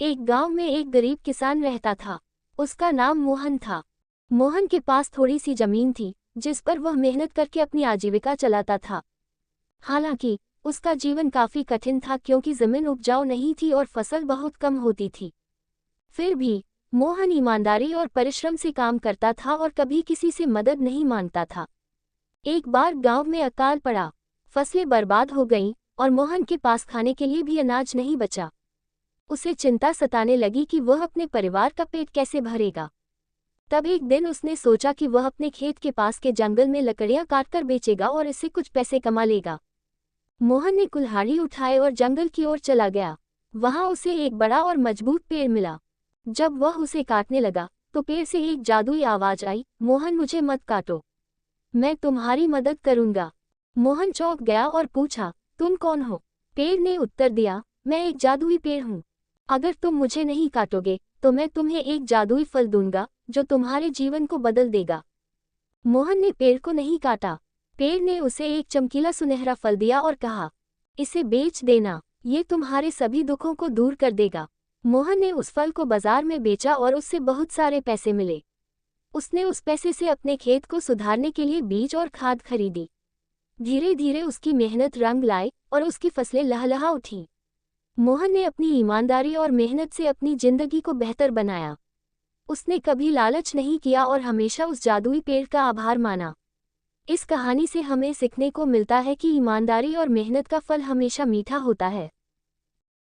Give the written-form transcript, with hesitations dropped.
एक गांव में एक गरीब किसान रहता था। उसका नाम मोहन था। मोहन के पास थोड़ी सी जमीन थी जिस पर वह मेहनत करके अपनी आजीविका चलाता था। हालांकि उसका जीवन काफी कठिन था क्योंकि जमीन उपजाऊ नहीं थी और फसल बहुत कम होती थी। फिर भी मोहन ईमानदारी और परिश्रम से काम करता था और कभी किसी से मदद नहीं मांगता था। एक बार गांव में अकाल पड़ा, फसलें बर्बाद हो गईं और मोहन के पास खाने के लिए भी अनाज नहीं बचा। उसे चिंता सताने लगी कि वह अपने परिवार का पेट कैसे भरेगा। तब एक दिन उसने सोचा कि वह अपने खेत के पास के जंगल में लकड़ियां काटकर बेचेगा और इससे कुछ पैसे कमा लेगा। मोहन ने कुल्हाड़ी उठाए और जंगल की ओर चला गया। वहां उसे एक बड़ा और मजबूत पेड़ मिला। जब वह उसे काटने लगा तो पेड़ से एक जादुई आवाज आई, मोहन मुझे मत काटो, मैं तुम्हारी मदद करूंगा। मोहन चौंक गया और पूछा, तुम कौन हो? पेड़ ने उत्तर दिया, मैं एक जादुई पेड़ हूँ। अगर तुम मुझे नहीं काटोगे तो मैं तुम्हें एक जादुई फल दूंगा जो तुम्हारे जीवन को बदल देगा। मोहन ने पेड़ को नहीं काटा। पेड़ ने उसे एक चमकीला सुनहरा फल दिया और कहा, इसे बेच देना, ये तुम्हारे सभी दुखों को दूर कर देगा। मोहन ने उस फल को बाजार में बेचा और उससे बहुत सारे पैसे मिले। उसने उस पैसे से अपने खेत को सुधारने के लिए बीज और खाद खरीदी। धीरे धीरे उसकी मेहनत रंग लाई और उसकी फसलें लहलहा उठीं। मोहन ने अपनी ईमानदारी और मेहनत से अपनी जिंदगी को बेहतर बनाया। उसने कभी लालच नहीं किया और हमेशा उस जादुई पेड़ का आभार माना। इस कहानी से हमें सीखने को मिलता है कि ईमानदारी और मेहनत का फल हमेशा मीठा होता है।